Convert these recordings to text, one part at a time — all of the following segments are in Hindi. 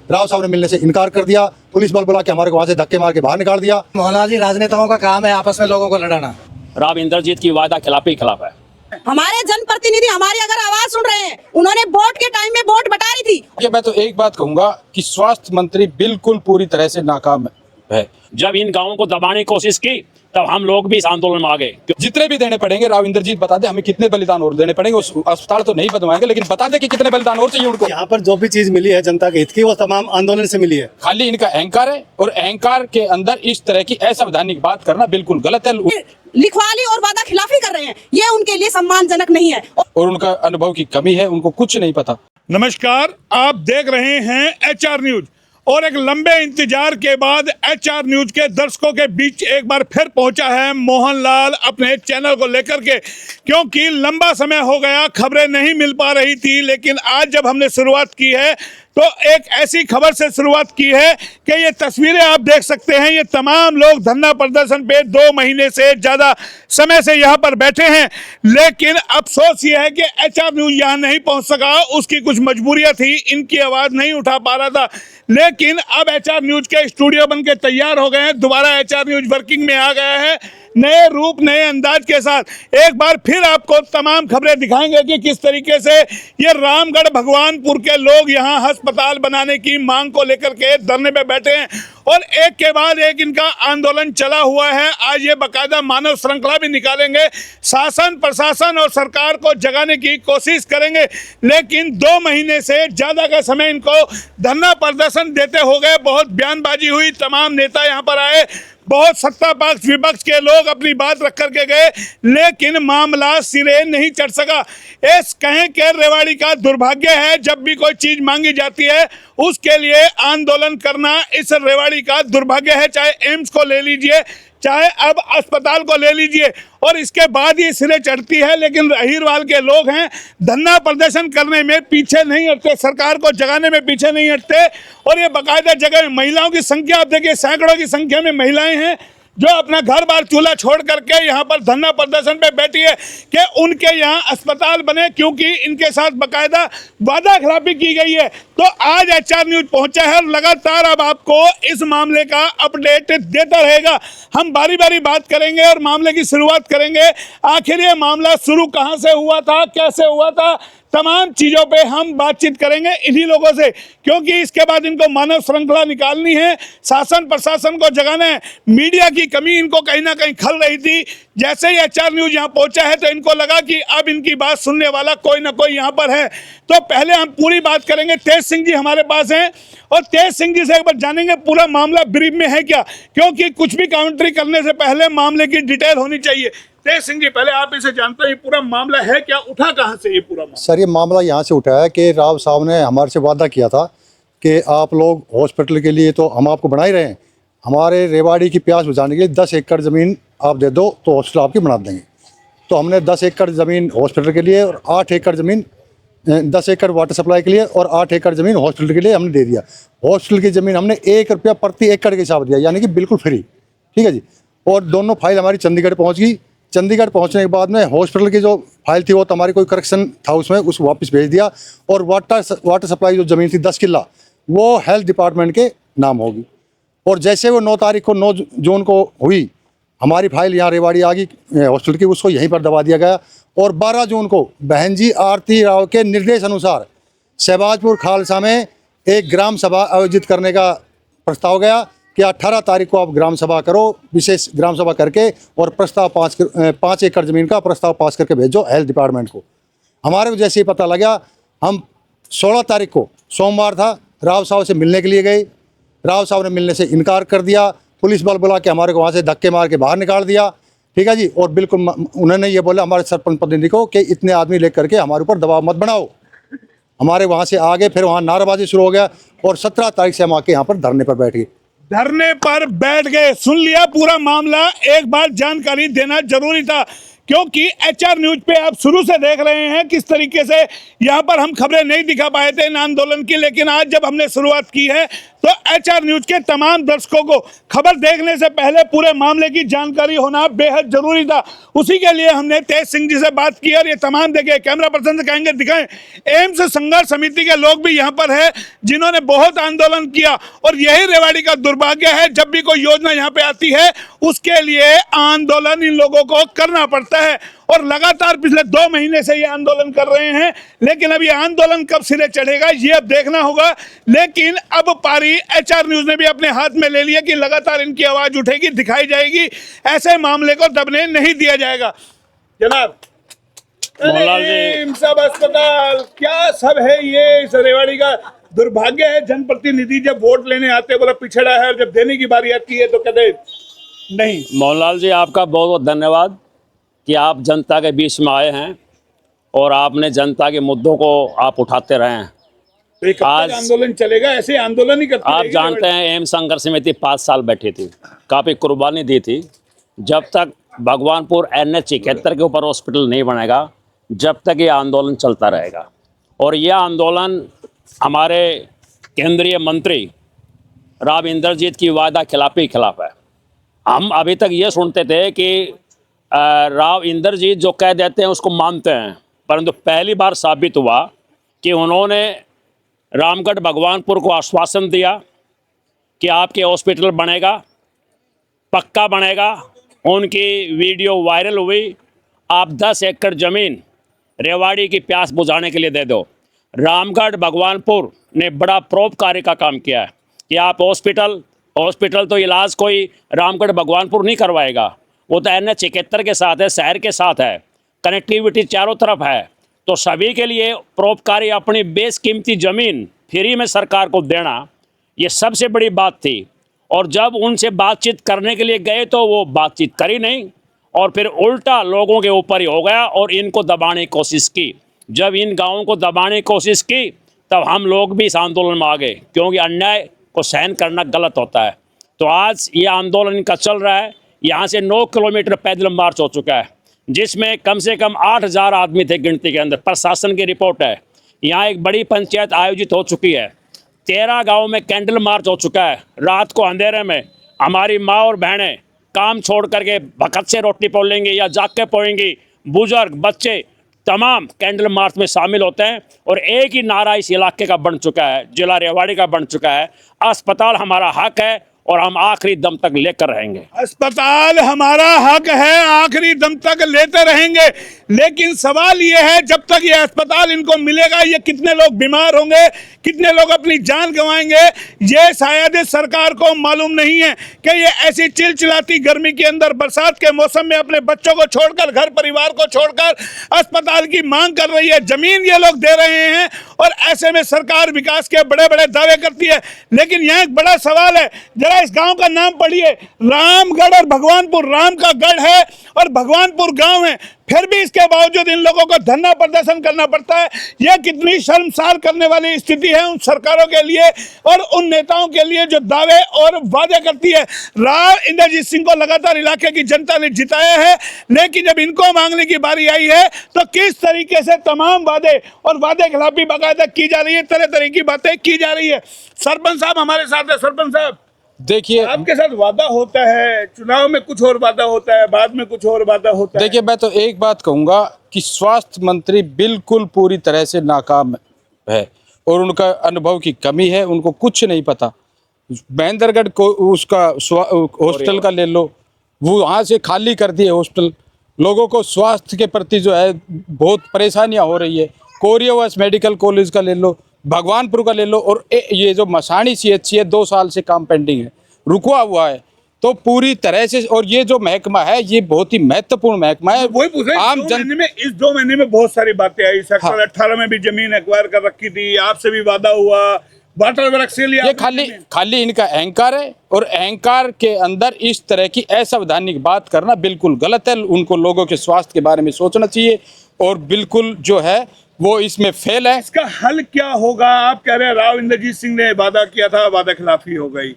राव साहब ने मिलने से इनकार कर दिया, पुलिस बल बुला के हमारे को वहाँ से धक्के मार के बाहर निकाल दिया। मौलाना जी, राजनेताओं का काम है आपस में लोगों को लड़ाना। राव इंद्रजीत की वादा खिलाफी खिलाफ है। हमारे जनप्रतिनिधि हमारी अगर आवाज सुन रहे हैं, उन्होंने वोट के टाइम में वोट बटा रही थी। मैं तो एक बात कहूंगा कि स्वास्थ्य मंत्री बिल्कुल पूरी तरह से नाकाम है। जब इन गांवों को दबाने की कोशिश की तब हम लोग भी इस आंदोलन में आ गए। जितने भी देने पड़ेंगे, राव इंद्रजीत बता दे हमें कितने बलिदान और देने पड़ेंगे। उस अस्पताल तो नहीं बनवाएंगे, लेकिन बता दे कि कितने बलिदान और चाहिए उनको। यहाँ पर जो भी चीज मिली है जनता के हित की, वो तमाम आंदोलन से मिली है। खाली इनका अहंकार है, और अहंकार के अंदर इस तरह की असंवैधानिक बात करना बिल्कुल गलत है। लिखवाली और वादा खिलाफी कर रहे हैं, ये उनके लिए सम्मानजनक नहीं है और उनका अनुभव की कमी है, उनको कुछ नहीं पता। नमस्कार, आप देख रहे हैं HR न्यूज, और एक लंबे इंतजार के बाद HR न्यूज के दर्शकों के बीच एक बार फिर पहुंचा है मोहनलाल अपने चैनल को लेकर के, क्योंकि लंबा समय हो गया खबरें नहीं मिल पा रही थी। लेकिन आज जब हमने शुरुआत की है तो एक ऐसी खबर से शुरुआत की है कि ये तस्वीरें आप देख सकते हैं। ये तमाम लोग धरना प्रदर्शन पे 2 महीने से ज़्यादा समय से यहाँ पर बैठे हैं, लेकिन अफसोस ये है कि HR न्यूज यहाँ नहीं पहुँच सका। उसकी कुछ मजबूरियाँ थी, इनकी आवाज़ नहीं उठा पा रहा था। लेकिन अब HR न्यूज के स्टूडियो बन के तैयार हो गए हैं। दोबारा HR न्यूज वर्किंग में आ गया है, नए रूप नए अंदाज के साथ। एक बार फिर आपको तमाम खबरें दिखाएंगे कि किस तरीके से ये रामगढ़ भगवानपुर के लोग यहाँ अस्पताल बनाने की मांग को लेकर के धरने पे बैठे हैं, और एक के बाद एक इनका आंदोलन चला हुआ है। आज ये बाकायदा मानव श्रृंखला भी निकालेंगे, शासन प्रशासन और सरकार को जगाने की कोशिश करेंगे। लेकिन 2 महीने से ज़्यादा का समय इनको धरना प्रदर्शन देते हो गए। बहुत बयानबाजी हुई, तमाम नेता यहाँ पर आए, बहुत सत्ता पक्ष विपक्ष के लोग अपनी बात रख करके गए, लेकिन मामला सिरे नहीं चढ़ सका। इस कहें के रेवाड़ी का दुर्भाग्य है, जब भी कोई चीज मांगी जाती है उसके लिए आंदोलन करना इस रेवाड़ी का दुर्भाग्य है। चाहे एम्स को ले लीजिए, चाहे अब अस्पताल को ले लीजिए, और इसके बाद ही सिरे चढ़ती है। लेकिन अहीरवाल के लोग हैं, धरना प्रदर्शन करने में पीछे नहीं हटते, सरकार को जगाने में पीछे नहीं हटते। और ये बाकायदा जगह महिलाओं की संख्या आप देखिए, सैकड़ों की संख्या में महिलाएं हैं जो अपना घर बार चूल्हा छोड़ करके यहाँ पर धरना प्रदर्शन पे बैठी है कि उनके यहाँ अस्पताल बने, क्योंकि इनके साथ बाकायदा वादा खिलाफी की गई है। तो आज HR न्यूज पहुंचा है और लगातार अब आपको इस मामले का अपडेट देता रहेगा। हम बारी बारी बात करेंगे और मामले की शुरुआत करेंगे। आखिर ये मामला शुरू कहाँ से हुआ था, कैसे हुआ था, तमाम चीज़ों पे हम बातचीत करेंगे इन्हीं लोगों से, क्योंकि इसके बाद इनको मानव श्रृंखला निकालनी है, शासन प्रशासन को जगाना है। मीडिया की कमी इनको कहीं ना कहीं खल रही थी। जैसे ही HR न्यूज यहाँ पहुंचा है तो इनको लगा कि अब इनकी बात सुनने वाला कोई ना कोई यहाँ पर है। तो पहले हम पूरी बात करेंगे, तेज सिंह जी हमारे पास हैं, और तेज सिंह जी से एक बार जानेंगे पूरा मामला ब्रीफ में है क्या, क्योंकि कुछ भी काउंट्री करने से पहले मामले की डिटेल होनी चाहिए। तेज सिंह जी, पहले आप इसे जानते हैं, पूरा मामला है क्या, उठा कहाँ से ये पूरा मामला? सर, ये मामला यहाँ से उठा है कि राव साहब ने हमारे से वादा किया था कि आप लोग हॉस्पिटल के लिए तो हम आपको बना ही रहे हैं, हमारे रेवाड़ी की प्यास बुझाने के लिए 10 एकड़ ज़मीन आप दे दो तो हॉस्पिटल आपकी बना देंगे। तो हमने 10 एकड़ ज़मीन हॉस्पिटल के लिए और 8 एकड़ ज़मीन 10 एकड़ वाटर सप्लाई के लिए और 8 एकड़ ज़मीन हॉस्पिटल के लिए हमने दे दिया। हॉस्पिटल की ज़मीन हमने 1 रुपया प्रति एकड़ के हिसाब दिया, यानी कि बिल्कुल फ्री। ठीक है जी। और दोनों फाइल हमारी चंडीगढ़ पहुँच गई। चंडीगढ़ पहुंचने के बाद में हॉस्पिटल की जो फाइल थी वो तो हमारी कोई करेक्शन था उसमें, उसको वापस भेज दिया। और वाटर सप्लाई जो ज़मीन थी 10 किला, वो हेल्थ डिपार्टमेंट के नाम होगी। और जैसे वो 9 तारीख को 9 जून को हुई, हमारी फाइल यहाँ रेवाड़ी आ गई हॉस्पिटल की, उसको यहीं पर दबा दिया गया। और 12 जून को बहन जी आरती राव के निर्देश अनुसार शहबाजपुर खालसा में एक ग्राम सभा आयोजित करने का प्रस्ताव गया कि 18 तारीख को आप ग्राम सभा करो, विशेष ग्राम सभा करके, और प्रस्ताव 5 एकड़ ज़मीन का प्रस्ताव पास करके भेजो हेल्थ डिपार्टमेंट को। हमारे को जैसे ही पता लगा, हम 16 तारीख को सोमवार था, राव साहब से मिलने के लिए गए। राव साहब ने मिलने से इनकार कर दिया, पुलिस बल बुला के हमारे को वहाँ से धक्के मार के बाहर निकाल दिया। ठीक है जी। और बिल्कुल उन्होंने ये बोला हमारे सरपंच प्रतिनिधि को कि इतने आदमी लेकर के हमारे ऊपर दबाव मत बनाओ। हमारे वहाँ से आगे फिर वहाँ नारेबाजी शुरू हो गया, और 17 तारीख से हम आके यहाँ पर धरने पर बैठ गए। धरने पर बैठ गए, सुन लिया पूरा मामला। एक बार जानकारी देना जरूरी था, क्योंकि HR न्यूज पे आप शुरू से देख रहे हैं किस तरीके से यहाँ पर हम खबरें नहीं दिखा पाए थे इन आंदोलन की। लेकिन आज जब हमने शुरुआत की है तो HR न्यूज के तमाम दर्शकों को खबर देखने से पहले पूरे मामले की जानकारी होना बेहद जरूरी था। उसी के लिए हमने तेज सिंह जी से बात की और ये तमाम देखे, कैमरा पर्सन से कहेंगे दिखाएं। एम्स संघर्ष समिति के लोग भी यहाँ पर है जिन्होंने बहुत आंदोलन किया और यही रेवाड़ी का दुर्भाग्य है, जब भी कोई योजना यहाँ पे आती है उसके लिए आंदोलन इन लोगों को करना पड़ता है और लगातार पिछले 2 महीने से ये आंदोलन कर रहे हैं। लेकिन अब ये आंदोलन कब सिरे चढ़ेगा ये अब देखना होगा। लेकिन अब पारी HR न्यूज ने भी अपने हाथ में ले लिया कि लगातार इनकी आवाज उठेगी, दिखाई जाएगी, ऐसे मामले को दबने नहीं दिया जाएगा। जनाब मोहनलाल जी। एम्स सब अस्पताल क्या सब है, ये इस रेवाड़ी का दुर्भाग्य है। जनप्रतिनिधि जब वोट लेने आते हैं बोला पिछड़ा है और जब देने की बारी आती है तो कहते नहीं। मोहनलाल जी, आपका बहुत बहुत धन्यवाद कि आप जनता के बीच में आए हैं और आपने जनता के मुद्दों को आप उठाते रहे हैं। तो कब तक आंदोलन चलेगा? ऐसे आंदोलन ही करते आप रहेंगे? जानते हैं एम्स संघर्ष समिति 5 साल बैठी थी, काफ़ी कुर्बानी दी थी। जब तक भगवानपुर NH 71 के ऊपर हॉस्पिटल नहीं बनेगा जब तक ये आंदोलन चलता रहेगा। और यह आंदोलन हमारे केंद्रीय मंत्री राव इंद्रजीत की वादा खिलाफी के खिलाफ है। हम अभी तक ये सुनते थे कि राव इंद्रजीत जो कह देते हैं उसको मानते हैं, परंतु पहली बार साबित हुआ कि उन्होंने रामगढ़ भगवानपुर को आश्वासन दिया कि आपके हॉस्पिटल बनेगा, पक्का बनेगा। उनकी वीडियो वायरल हुई, आप 10 एकड़ ज़मीन रेवाड़ी की प्यास बुझाने के लिए दे दो। रामगढ़ भगवानपुर ने बड़ा परोपकारी का काम किया है कि आप हॉस्पिटल तो इलाज कोई रामगढ़ भगवानपुर नहीं करवाएगा, वो तो NH 71 के साथ है, शहर के साथ है, कनेक्टिविटी चारों तरफ है। तो सभी के लिए परोपकारी अपनी बेशकीमती ज़मीन फ्री में सरकार को देना ये सबसे बड़ी बात थी। और जब उनसे बातचीत करने के लिए गए तो वो बातचीत करी नहीं और फिर उल्टा लोगों के ऊपर ही हो गया और इनको दबाने की कोशिश की। जब इन गाँवों को दबाने की कोशिश की तब हम लोग भी इस आंदोलन में आ गए, क्योंकि अन्याय को सहन करना गलत होता है। तो आज ये आंदोलन इनका चल रहा है। यहाँ से 9 किलोमीटर पैदल मार्च हो चुका है, जिसमें कम से कम 8,000 आदमी थे गिनती के अंदर। प्रशासन की रिपोर्ट है। यहाँ एक बड़ी पंचायत आयोजित हो चुकी है। 13 गाँव में कैंडल मार्च हो चुका है। रात को अंधेरे में हमारी माँ और बहनें काम छोड़ करके भखत से रोटी पोलेंगी या जाग के पोएंगी, बुजुर्ग बच्चे तमाम कैंडल मार्च में शामिल होते हैं। और एक ही नारा इस इलाके का बन चुका है, जिला रेवाड़ी का बन चुका है, अस्पताल हमारा हक है और हम आखिरी दम तक लेकर रहेंगे। अस्पताल हमारा हक है, आखिरी दम तक लेते रहेंगे। लेकिन सवाल ये है जब तक ये अस्पताल इनको मिलेगा ये कितने लोग बीमार होंगे, कितने लोग अपनी जान गंवाएंगे, ये शायद इस सरकार को मालूम नहीं है कि ये ऐसी चिलचिलाती गर्मी के अंदर बरसात के मौसम में अपने बच्चों को छोड़कर, घर परिवार को छोड़कर अस्पताल की मांग कर रही है। जमीन ये लोग दे रहे हैं और ऐसे में सरकार विकास के बड़े बड़े दावे करती है। लेकिन यहाँ एक बड़ा सवाल है, जरा इस गांव का नाम पढ़िए, रामगढ़ और भगवानपुर। राम का गढ़ है और भगवानपुर गांव है, फिर भी इसके बावजूद इन लोगों को धरना प्रदर्शन करना पड़ता है। यह कितनी शर्मसार करने वाली स्थिति है उन सरकारों के लिए और उन नेताओं के लिए जो दावे और वादे करती है। राव इंद्रजीत सिंह को लगातार इलाके की जनता ने जिताया है, लेकिन जब इनको मांगने की बारी आई है तो किस तरीके से तमाम वादे और वादे खिलाफी बाकायदा की जा रही है, तरह तरह की बातें की जा रही है। सरपंच साहब हमारे साथ है। सरपंच साहब देखिए, आपके साथ वादा होता है, चुनाव में कुछ और वादा होता है, बाद में कुछ और वादा होता है। देखिए, मैं तो एक बात कहूंगा कि स्वास्थ्य मंत्री बिल्कुल पूरी तरह से नाकाम है और उनका अनुभव की कमी है, उनको कुछ नहीं पता। महेंद्रगढ़ को उसका हॉस्पिटल का ले लो, वो वहाँ से खाली कर दिए हॉस्पिटल। लोगों को स्वास्थ्य के प्रति जो है बहुत परेशानियाँ हो रही है। कोरियावास मेडिकल कॉलेज का ले लो, भगवानपुर का ले लो, और ये जो मसानी CHC है 2 साल से काम पेंडिंग है, रुका हुआ है। तो पूरी तरह से, और ये जो महकमा है ये बहुत ही महत्वपूर्ण महकमा है। वही पूछ रहे हैं, इस 2 महीने में बहुत सारी बातें आई। सेक्टर 18 में भी जमीन एक्वायर कर रखी थी, आपसे भी वादा हुआ, वाटर वर्क से लिया। ये खाली इनका अहंकार है और अहंकार के अंदर इस तरह की असंवैधानिक बात करना बिल्कुल गलत है। उनको लोगों के स्वास्थ्य के बारे में सोचना चाहिए और बिल्कुल जो है वो इसमें फेल है। इसका हल क्या होगा? आप कह रहे हैं राव इंद्रजीत सिंह ने वादा किया था, वादा खिलाफी हो गई,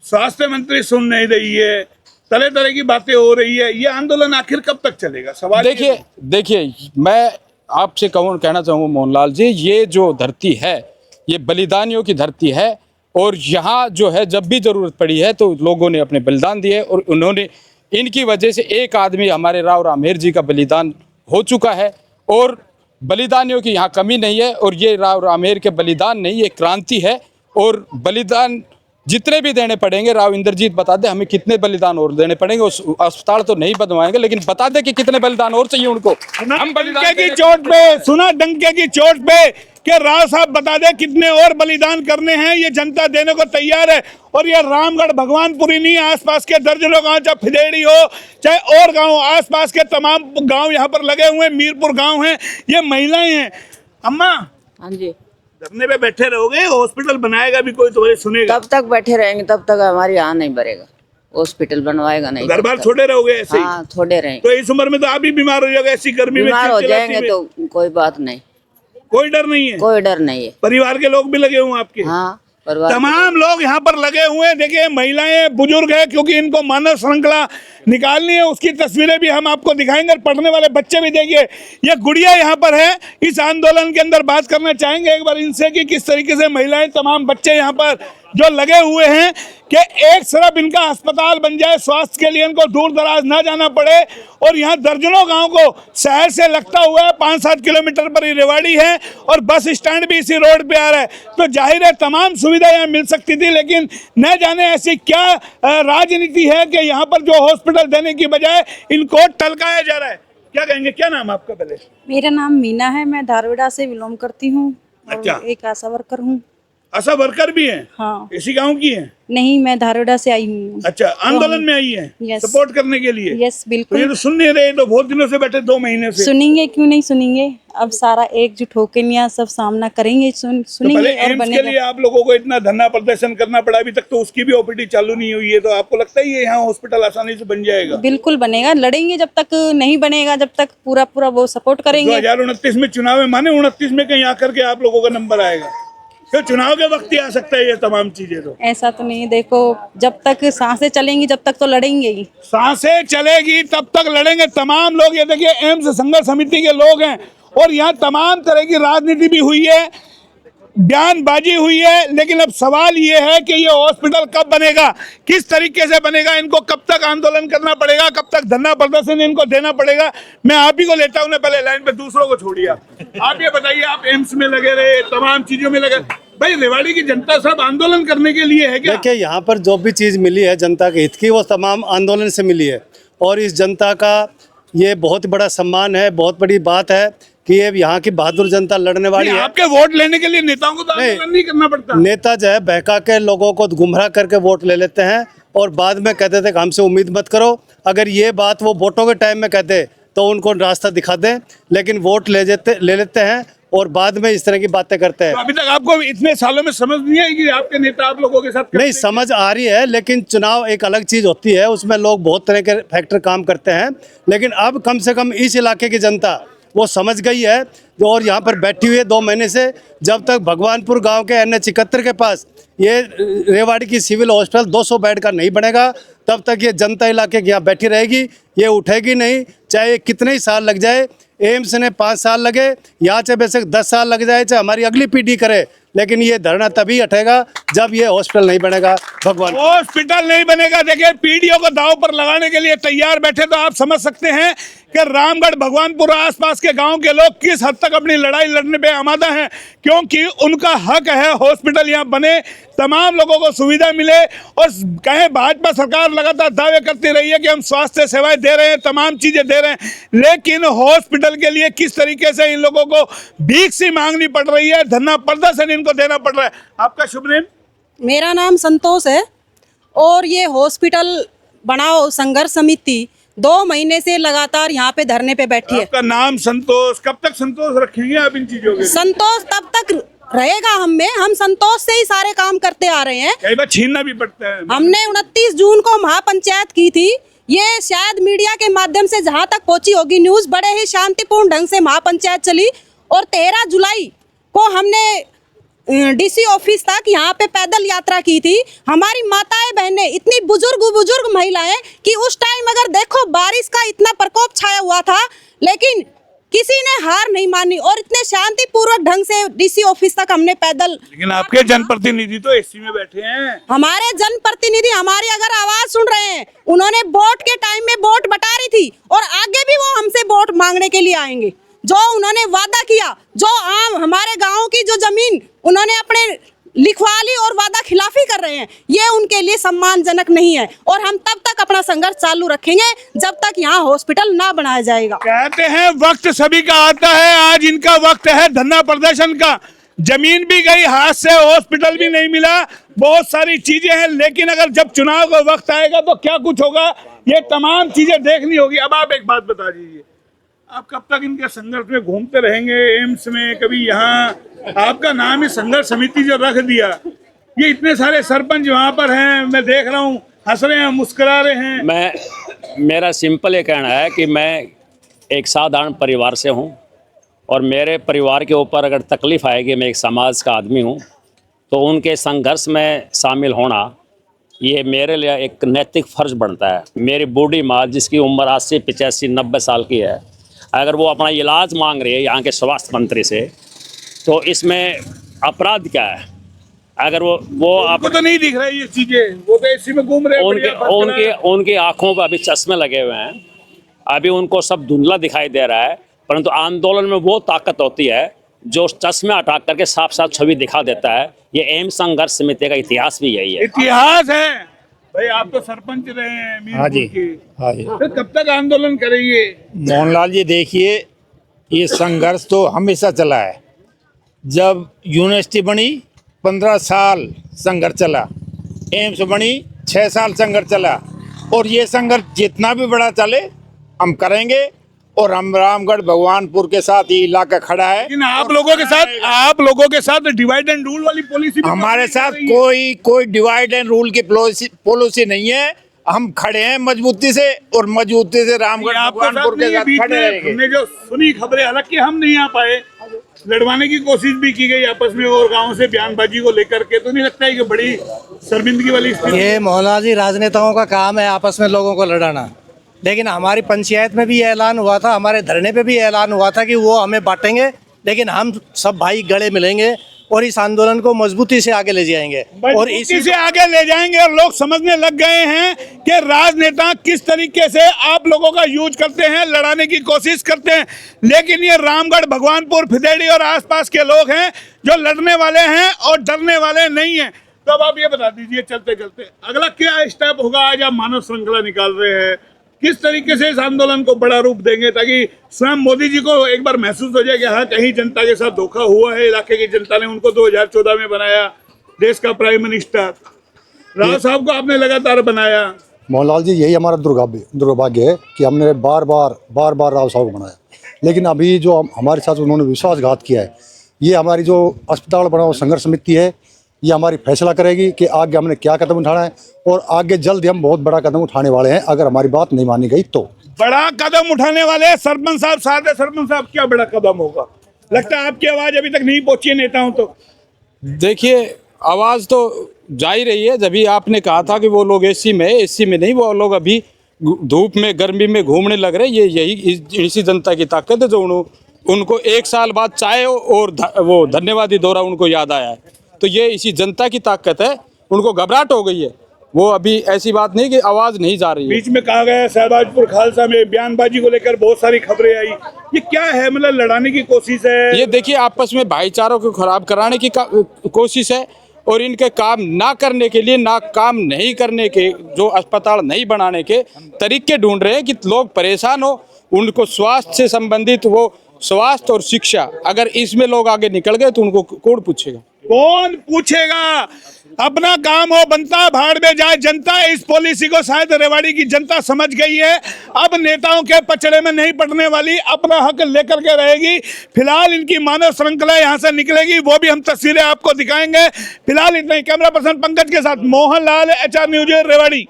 स्वास्थ्य मंत्री सुन नहीं रही है, तरह तरह की बातें हो रही है। ये आंदोलन आखिर कब तक चलेगा? सवाल देखिए मैं आपसे कहना चाहूँगा मोहनलाल जी, ये जो धरती है ये बलिदानियों की धरती है और यहाँ जो है जब भी ज़रूरत पड़ी है तो लोगों ने अपने बलिदान दिए और उन्होंने इनकी वजह से एक आदमी हमारे राव रामेर जी का बलिदान हो चुका है और बलिदानियों की यहाँ कमी नहीं है। और ये राव रामेर के बलिदान नहीं, ये क्रांति है और बलिदान जितने भी देने पड़ेंगे, राव इंद्रजीत बता दे हमें कितने बलिदान और देने पड़ेंगे। उस अस्पताल तो नहीं बनवाएंगे लेकिन बता दे कि कितने बलिदान और चाहिए उनको। हम डंके की चोट पे सुना, डंके की चोट पे कि राव साहब बता दे कितने और बलिदान करने हैं, ये जनता देने को तैयार है। और ये रामगढ़ भगवानपुरी नहीं, आसपास के दर्जनों गांव, चाहे फिदेड़ी हो चाहे और गांव, आसपास के तमाम गांव यहाँ पर लगे हुए हैं, मीरपुर गांव हैं, ये महिलाएं हैं। अम्मा, हाँ जी, धरने पे बैठे रहोगे, हॉस्पिटल बनाएगा भी कोई तो सुनेगा? तब तक बैठे रहेंगे तब तक हमारे यहाँ नहीं भरेगा, हॉस्पिटल बनवाएगा नहीं। घर बार छोड़े रहोगे ऐसे ही? हाँ, छोड़े रहेंगे। तो इस उम्र में तो आप भी बीमार हो जाओगे, ऐसी गर्मी में बीमार हो चिलचिलाती जाएंगे में। तो कोई बात नहीं, कोई डर नहीं है? कोई डर नहीं है। परिवार के लोग भी लगे हुए हैं आपके? हाँ, परिवार तमाम लोग यहाँ पर लगे हुए हैं। देखिए महिलाएं, बुजुर्ग हैं, क्योंकि इनको मानव श्रृंखला निकालनी है, उसकी तस्वीरें भी हम आपको दिखाएंगे। और पढ़ने वाले बच्चे भी देखिए, ये गुड़िया यहाँ पर है। इस आंदोलन के अंदर बात करना चाहेंगे एक बार इनसे कि किस तरीके से महिलाएं, तमाम बच्चे यहाँ पर जो लगे हुए हैं कि एक तरफ इनका अस्पताल बन जाए, स्वास्थ्य के लिए इनको दूर दराज ना जाना पड़े। और यहाँ दर्जनों गांव को शहर से लगता हुआ है, 5-7 किलोमीटर पर ही रेवाड़ी है और बस स्टैंड भी इसी रोड पे आ रहा है। तो जाहिर है तमाम सुविधा यहाँ मिल सकती थी, लेकिन न जाने ऐसी क्या राजनीति है कि यहाँ पर जो हॉस्पिटल देने की बजाय इनको टलकाया जा रहा है। क्या कहेंगे, क्या नाम है आपका? पहले मेरा नाम मीना है, मैं धारवाड़ा से बिलोंग करती हूँ और अच्छा। एक आशा वर्कर हूँ। आशा वर्कर भी हैं? हाँ। इसी गांव की हैं? नहीं, मैं धारवाड़ा से आई हूँ। अच्छा, आंदोलन में आई हैं? यस। सपोर्ट करने के लिए? यस, तो बिल्कुल। ये तो सुन नहीं रहे, तो बहुत दिनों से बैठे, 2 महीने से। सुनेंगे, क्यों नहीं सुनेंगे। अब सारा एकजुट होकर यहाँ सब सामना करेंगे, तो सुनेंगे पहले और एम्स के लिए बनेगा। आप लोगों को इतना धरना प्रदर्शन करना पड़ा, अभी तक तो उसकी भी ओपीडी चालू नहीं हुई है। तो आपको लगता है ये यहाँ हॉस्पिटल आसानी से बन जाएगा? बिल्कुल बनेगा, लड़ेंगे जब तक नहीं बनेगा, जब तक पूरा पूरा वो सपोर्ट करेंगे। 2029 में चुनाव है, माने 29 में कहीं आकर के आप लोगों का नंबर आएगा? तो चुनाव के वक्त ही आ सकता है ये तमाम चीजें? तो ऐसा तो नहीं, देखो जब तक सांसें चलेंगी जब तक तो लड़ेंगे ही। सांसें चलेगी तब तक लड़ेंगे तमाम लोग। ये देखिए एम्स संघर्ष समिति के लोग हैं और यहाँ तमाम तरह की राजनीति भी हुई है, बयानबाजी हुई है। लेकिन अब सवाल ये है कि ये हॉस्पिटल कब बनेगा, किस तरीके से बनेगा, इनको कब तक आंदोलन करना पड़ेगा, कब तक धरना प्रदर्शन इनको देना पड़ेगा। मैं आप ही को लेता हूँ ना, पहले लाइन पे, दूसरों को छोड़िए। आप ये बताइए, आप एम्स में लगे रहे, तमाम चीजों में लगे, भाई रेवाड़ी की जनता सब आंदोलन करने के लिए है क्या? देखिए, यहाँ पर जो भी चीज़ मिली है जनता के हित की, वो तमाम आंदोलन से मिली है। और इस जनता का ये बहुत बड़ा सम्मान है, बहुत बड़ी बात है कि ये यहाँ की बहादुर जनता लड़ने वाली है। आपके वोट लेने के लिए नेताओं को तो आंदोलन नहीं करना पड़ता? नेता जो है बहका के लोगों को गुमराह करके वोट ले लेते हैं और बाद में कहते थे कि हमसे उम्मीद मत करो। अगर ये बात वो वोटों के टाइम में कहते तो उनको रास्ता दिखा दें, लेकिन वोट ले लेते हैं और बाद में इस तरह की बातें करते हैं। तो अभी तक आपको इतने सालों में समझ नहीं आई कि आपके नेता आप लोगों के साथ? नहीं, समझ आ रही है, लेकिन चुनाव एक अलग चीज़ होती है, उसमें लोग बहुत तरह के फैक्टर काम करते हैं। लेकिन अब कम से कम इस इलाके की जनता वो समझ गई है और यहाँ पर बैठी हुई है 2 महीने से। जब तक भगवानपुर गांव के NH 71 के पास ये रेवाड़ी की सिविल हॉस्पिटल 200 बेड का नहीं बनेगा, तब तक ये जनता इलाके की यहाँ बैठी रहेगी, ये उठेगी नहीं, चाहे कितने ही साल लग जाए। एम्स ने 5 साल लगे, यहाँ से बेशक 10 साल लग जाए, चाहे हमारी अगली पीढ़ी करे, लेकिन ये धरना तभी हटेगा जब ये हॉस्पिटल नहीं बनेगा। भगवान, हॉस्पिटल नहीं बनेगा। देखिए पीढ़ियों को दांव पर लगाने के लिए तैयार बैठे, तो आप समझ सकते हैं कि रामगढ़ भगवानपुर आसपास के गांव के लोग किस हद तक अपनी लड़ाई लड़ने पे आमादा हैं, क्योंकि उनका हक है हॉस्पिटल यहाँ बने, तमाम लोगों को सुविधा मिले। और कहें भाजपा सरकार लगातार दावे करती रही है कि हम स्वास्थ्य सेवाएं दे रहे हैं, तमाम चीजें दे रहे हैं, लेकिन हॉस्पिटल के लिए किस तरीके से इन लोगों को भीख सी मांगनी पड़ रही है, धरना प्रदर्शन इनको देना पड़ रहा है। आपका शुभ नाम? मेरा नाम संतोष है और ये हॉस्पिटल बनाओ संघर्ष समिति 2 महीने से लगातार यहाँ पे धरने पे बैठी है। आपका नाम संतोष, कब तक संतोष रखेंगे आप इन चीजों के? संतोष तब तक रहेगा हम संतोष से ही सारे काम करते आ रहे हैं। कई बार छीनना भी पड़ता है। हमने 29 जून को महापंचायत की थी, ये शायद मीडिया के माध्यम से जहां तक पहुंची होगी न्यूज, बड़े ही शांतिपूर्ण ढंग से महापंचायत चली और 13 जुलाई को हमने DC ऑफिस तक यहाँ पे पैदल यात्रा की थी। हमारी माताएं बहनें इतनी बुजुर्ग महिलाएं कि उस टाइम अगर देखो बारिश का इतना प्रकोप छाया हुआ था, लेकिन किसी ने हार नहीं मानी और इतने शांतिपूर्वक ढंग से डीसी ऑफिस तक हमने पैदल। लेकिन आपके जनप्रतिनिधि तो एसी में बैठे हैं। हमारे जनप्रतिनिधि हमारी अगर आवाज सुन रहे हैं, उन्होंने वोट के टाइम में वोट बटारी थी और आगे भी वो हमसे वोट मांगने के लिए आएंगे। जो उन्होंने वादा किया, जो आम हमारे गाँव की जो जमीन उन्होंने अपने लिखवाली और वादा खिलाफी कर रहे हैं, ये उनके लिए सम्मानजनक नहीं है और हम तब तक अपना संघर्ष चालू रखेंगे जब तक यहाँ हॉस्पिटल ना बनाया जाएगा। कहते हैं वक्त सभी का आता है, आज इनका वक्त है धरना प्रदर्शन का। जमीन भी गई हाथ से, हॉस्पिटल भी नहीं मिला, बहुत सारी चीजें हैं, लेकिन अगर जब चुनाव का वक्त आएगा तो क्या कुछ होगा, ये तमाम चीजें देखनी होगी। अब आप एक बात बता दीजिए, आप कब तक इनके संघर्ष में घूमते रहेंगे? एम्स में, कभी यहाँ, आपका नाम ही संघर्ष समिति जो रख दिया, ये इतने सारे सरपंच वहाँ पर हैं, मैं देख रहा हूँ, हंस रहे हैं, मुस्कुरा रहे हैं। मेरा सिंपल ये कहना है कि मैं एक साधारण परिवार से हूँ और मेरे परिवार के ऊपर अगर तकलीफ़ आएगी, मैं एक समाज का आदमी हूँ, तो उनके संघर्ष में शामिल होना ये मेरे लिए एक नैतिक फ़र्ज बनता है। मेरी बूढ़ी माँ जिसकी उम्र 80, 85, 90 साल की है, अगर वो अपना इलाज मांग रही है यहाँ के स्वास्थ्य मंत्री से, तो इसमें अपराध क्या है? अगर वो आपको तो नहीं दिख रही ये चीजें, वो तो एसी में घूम रहे हैं, उनकी आंखों पर अभी चश्मे लगे हुए हैं, अभी उनको सब धुंधला दिखाई दे रहा है, परंतु आंदोलन में वो ताकत होती है जो चश्मे हटा करके साफ साफ छवि दिखा देता है। ये एम्स संघर्ष समिति का इतिहास भी यही है। इतिहास है भाई, आप तो सरपंच रहे हैं। हाँ जी, हाँ जी। तो कब तक आंदोलन करेंगे? मोहनलाल जी देखिए, ये संघर्ष तो हमेशा चला है। जब यूनिवर्सिटी बनी 15 साल संघर्ष चला, एम्स बनी 6 साल संघर्ष चला, और ये संघर्ष जितना भी बड़ा चले हम करेंगे। और हम रामगढ़ भगवानपुर के साथ ये इलाका खड़ा है। लेकिन आप लोगों के साथ डिवाइड एंड रूल वाली पॉलिसी, हमारे साथ कोई डिवाइड एंड रूल की पॉलिसी नहीं है। हम खड़े हैं मजबूती से, और मजबूती से रामगढ़ भगवानपुर के साथ खड़े रहेंगे। हमने जो सुनी खबरें, हालांकि हम नहीं आ पाए, लड़वाने की कोशिश भी की गई आपस में और गांव से बयानबाजी को लेकर के, तो नहीं लगता है कि बड़ी शर्मिंदगी वाली स्थिति? ये मोहनलाल जी, राजनेताओं का काम है आपस में लोगों को लड़ाना, लेकिन हमारी पंचायत में भी ऐलान हुआ था, हमारे धरने पे भी ऐलान हुआ था कि वो हमें बांटेंगे, लेकिन हम सब भाई गले मिलेंगे और इस आंदोलन को मजबूती से आगे ले जाएंगे। और इसी से आगे ले जाएंगे। और लोग समझने लग गए हैं कि राजनेता किस तरीके से आप लोगों का यूज करते हैं, लड़ाने की कोशिश करते हैं, लेकिन ये रामगढ़, भगवानपुर, फिदेड़ी और आसपास के लोग हैं जो लड़ने वाले हैं और डरने वाले नहीं हैं। तो अब आप ये बता दीजिए, चलते चलते अगला क्या स्टेप होगा? आज आप मानव श्रृंखला निकाल रहे हैं, किस तरीके से इस आंदोलन को बड़ा रूप देंगे ताकि स्वयं मोदी जी को एक बार महसूस हो जाए कि हाँ, कहीं जनता के साथ धोखा हुआ है, इलाके की जनता ने उनको 2014 में बनाया देश का प्राइम मिनिस्टर, राव साहब को आपने लगातार बनाया। मोहनलाल जी, यही हमारा दुर्भाग्य है कि हमने बार बार राव साहब को बनाया, लेकिन अभी जो हमारे साथ उन्होंने विश्वासघात किया है, ये हमारी जो अस्पताल बनाओ संघर्ष समिति है, ये हमारी फैसला करेगी कि आगे हमने क्या कदम उठाना है, और आगे जल्द हम बहुत बड़ा कदम उठाने वाले हैं अगर हमारी बात नहीं मानी गई तो। बड़ा कदम उठाने वाले हैं सरपंच साहब, साथ है सरपंच साहब, क्या बड़ा कदम होगा? लगता है आपकी आवाज अभी तक नहीं पहुंची है नेताओं तो? देखिए, आवाज़ तो जा ही रही है। जब भी आपने कहा था कि वो लोग एसी में नहीं, वो लोग अभी धूप में, गर्मी में घूमने लग रहे। ये यही इसी जनता की ताकत है जो उनको 1 साल बाद चाय और वो धन्यवादी दौरा उनको याद आया है। तो ये इसी जनता की ताकत है, उनको घबराहट हो गई है। वो अभी ऐसी बात नहीं कि आवाज़ नहीं जा रही है। बीच में कहा गया शहबाजपुर खालसा में बयानबाजी को लेकर बहुत सारी खबरें आई, ये क्या है? मतलब लड़ाने की कोशिश है? ये देखिए, आपस में भाईचारों को खराब कराने की कोशिश है, और इनके काम ना करने के लिए, ना काम नहीं करने के, जो अस्पताल नहीं बनाने के तरीके ढूंढ रहे हैं कि लोग परेशान हो। उनको स्वास्थ्य से संबंधित, वो स्वास्थ्य और शिक्षा, अगर इसमें लोग आगे निकल गए तो उनको कौन पूछेगा? कौन पूछेगा? अपना काम हो बनता, भाड़ में जाए जनता। इस पॉलिसी को शायद रेवाड़ी की जनता समझ गई है, अब नेताओं के पचड़े में नहीं पड़ने वाली, अपना हक लेकर के रहेगी। फिलहाल इनकी मानव श्रृंखला यहाँ से निकलेगी, वो भी हम तस्वीरें आपको दिखाएंगे। फिलहाल इतना ही। कैमरा पर्सन पंकज के साथ मोहनलाल, HR न्यूज़, रेवाड़ी।